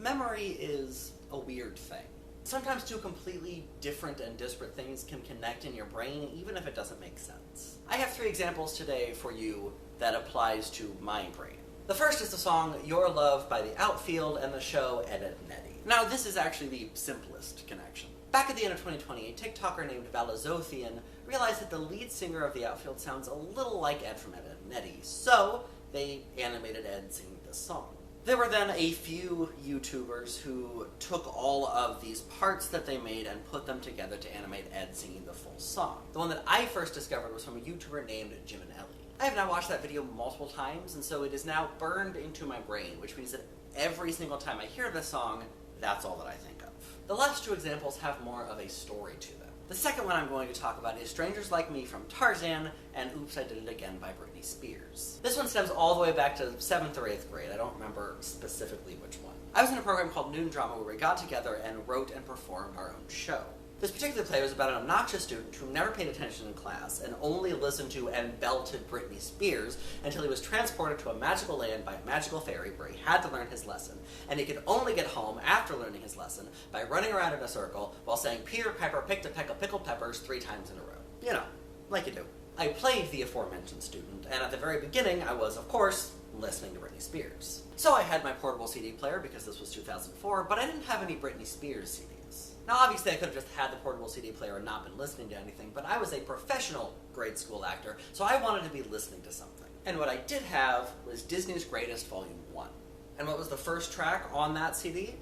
Memory is a weird thing. Sometimes two completely different and disparate things can connect in your brain, even if it doesn't make sense. I have 3 examples today for you that applies to my brain. The first is the song Your Love by the Outfield and the show Ed, Edd n Eddy. Now, this is actually the simplest connection. Back at the end of 2020, a TikToker named Valazothian realized that the lead singer of the Outfield sounds a little like Ed from Ed, Edd n Eddy, so they animated Ed singing this song. There were then a few YouTubers who took all of these parts that they made and put them together to animate Ed singing the full song. The one that I first discovered was from a YouTuber named Jim and Ellie. I have now watched that video multiple times, and so it is now burned into my brain, which means that every single time I hear this song, that's all that I think of. The last 2 examples have more of a story to them. The second one I'm going to talk about is Strangers Like Me from Tarzan and Oops, I Did It Again by Britney Spears. This one stems all the way back to 7th or 8th grade. I don't remember specifically which one. I was in a program called Noon Drama where we got together and wrote and performed our own show. This particular play was about an obnoxious student who never paid attention in class and only listened to and belted Britney Spears until he was transported to a magical land by a magical fairy where he had to learn his lesson, and he could only get home after learning his lesson by running around in a circle while saying Peter Piper picked a peck of pickled peppers 3 times in a row. You know, like you do. I played the aforementioned student, and at the very beginning I was, of course, listening to Britney Spears. So I had my portable CD player because this was 2004, but I didn't have any Britney Spears CDs. Now obviously I could have just had the portable CD player and not been listening to anything, but I was a professional grade school actor, so I wanted to be listening to something. And what I did have was Disney's Greatest Volume 1. And what was the first track on that CD?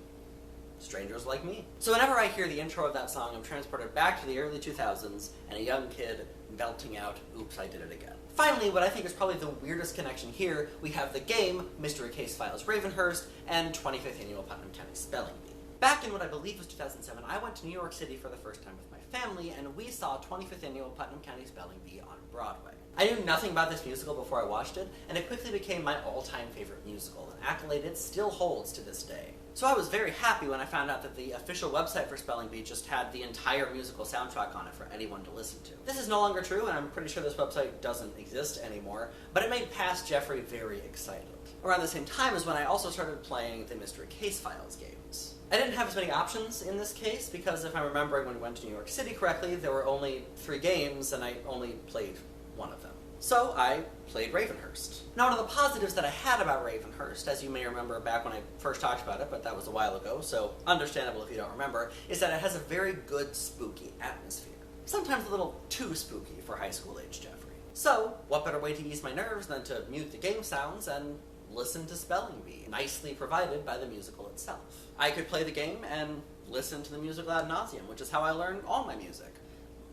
Strangers Like Me. So whenever I hear the intro of that song, I'm transported back to the early 2000s and a young kid belting out, Oops, I Did It Again. Finally, what I think is probably the weirdest connection here, we have the game, Mystery Case Files Ravenhurst, and 25th Annual Putnam County Spelling Bee. Back in what I believe was 2007, I went to New York City for the first time with my family, and we saw 25th Annual Putnam County Spelling Bee on Broadway. I knew nothing about this musical before I watched it, and it quickly became my all-time favorite musical, an accolade it still holds to this day. So I was very happy when I found out that the official website for Spelling Bee just had the entire musical soundtrack on it for anyone to listen to. This is no longer true, and I'm pretty sure this website doesn't exist anymore, but it made Past Jeffrey very excited. Around the same time is when I also started playing the Mystery Case Files games. I didn't have as many options in this case, because if I'm remembering when we went to New York City correctly, there were only 3 games, and I only played one of them. So I played Ravenhurst. Now, one of the positives that I had about Ravenhurst, as you may remember back when I first talked about it, but that was a while ago, so understandable if you don't remember, is that it has a very good spooky atmosphere. Sometimes a little too spooky for high school age Jeffrey. So, what better way to ease my nerves than to mute the game sounds and listen to Spelling Bee, nicely provided by the musical itself. I could play the game and listen to the musical ad nauseum, which is how I learn all my music.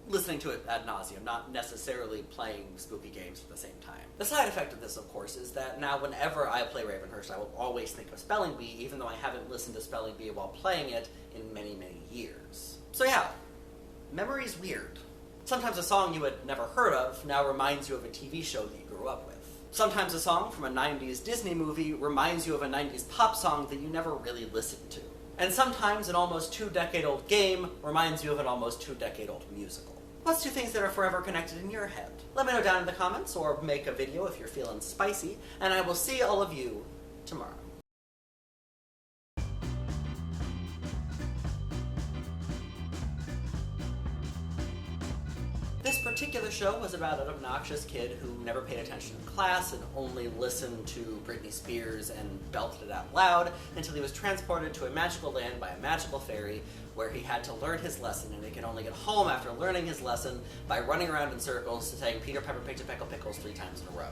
Listening to it ad nauseum, not necessarily playing spooky games at the same time. The side effect of this, of course, is that now whenever I play Ravenhurst, I will always think of Spelling Bee, even though I haven't listened to Spelling Bee while playing it in many, many years. So yeah, memory's weird. Sometimes a song you had never heard of now reminds you of a TV show that you grew up with. Sometimes a song from a 90s Disney movie reminds you of a 90s pop song that you never really listened to. And sometimes an almost 2-decade-old game reminds you of an almost 2-decade-old musical. What's 2 things that are forever connected in your head? Let me know down in the comments, or make a video if you're feeling spicy, and I will see all of you tomorrow. This particular show was about an obnoxious kid who never paid attention in class and only listened to Britney Spears and belted it out loud until he was transported to a magical land by a magical fairy where he had to learn his lesson, and he could only get home after learning his lesson by running around in circles saying Peter Pepper picked a peck of pickles 3 times in a row.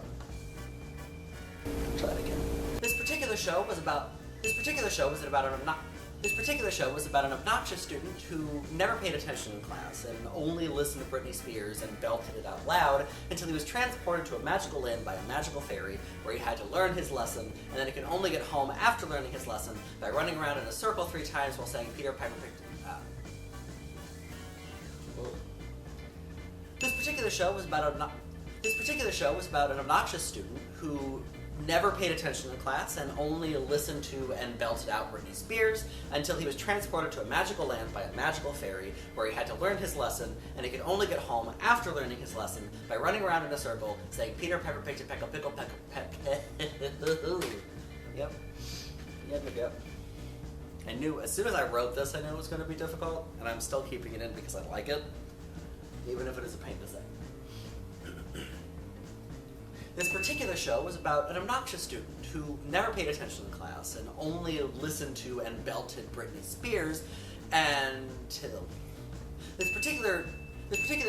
Try that again. This particular show was about an obnoxious student who never paid attention in class and only listened to Britney Spears and belted it out loud until he was transported to a magical land by a magical fairy where he had to learn his lesson, and then he could only get home after learning his lesson by running around in a circle 3 times while saying Peter Piper picked This particular show was about an obnoxious student who never paid attention in class and only listened to and belted out Britney Spears until he was transported to a magical land by a magical fairy where he had to learn his lesson, and he could only get home after learning his lesson by running around in a circle saying Peter Pepper picked a peck of Yep. I knew, as soon as I wrote this, I knew it was going to be difficult, and I'm still keeping it in because I like it, even if it is a pain to say. This particular show was about an obnoxious student who never paid attention in class and only listened to and belted Britney Spears until... This particular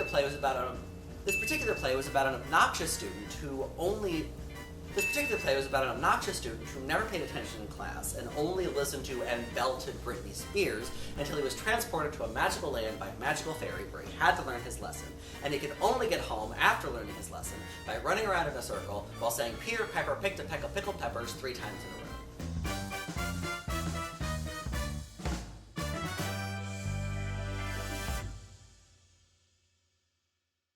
play was about an obnoxious student who never paid attention in class and only listened to and belted Britney Spears until he was transported to a magical land by a magical fairy where he had to learn his lesson, and he could only get home after learning his lesson by running around in a circle while saying Peter Pepper picked a peck of pickled peppers 3 times in a row.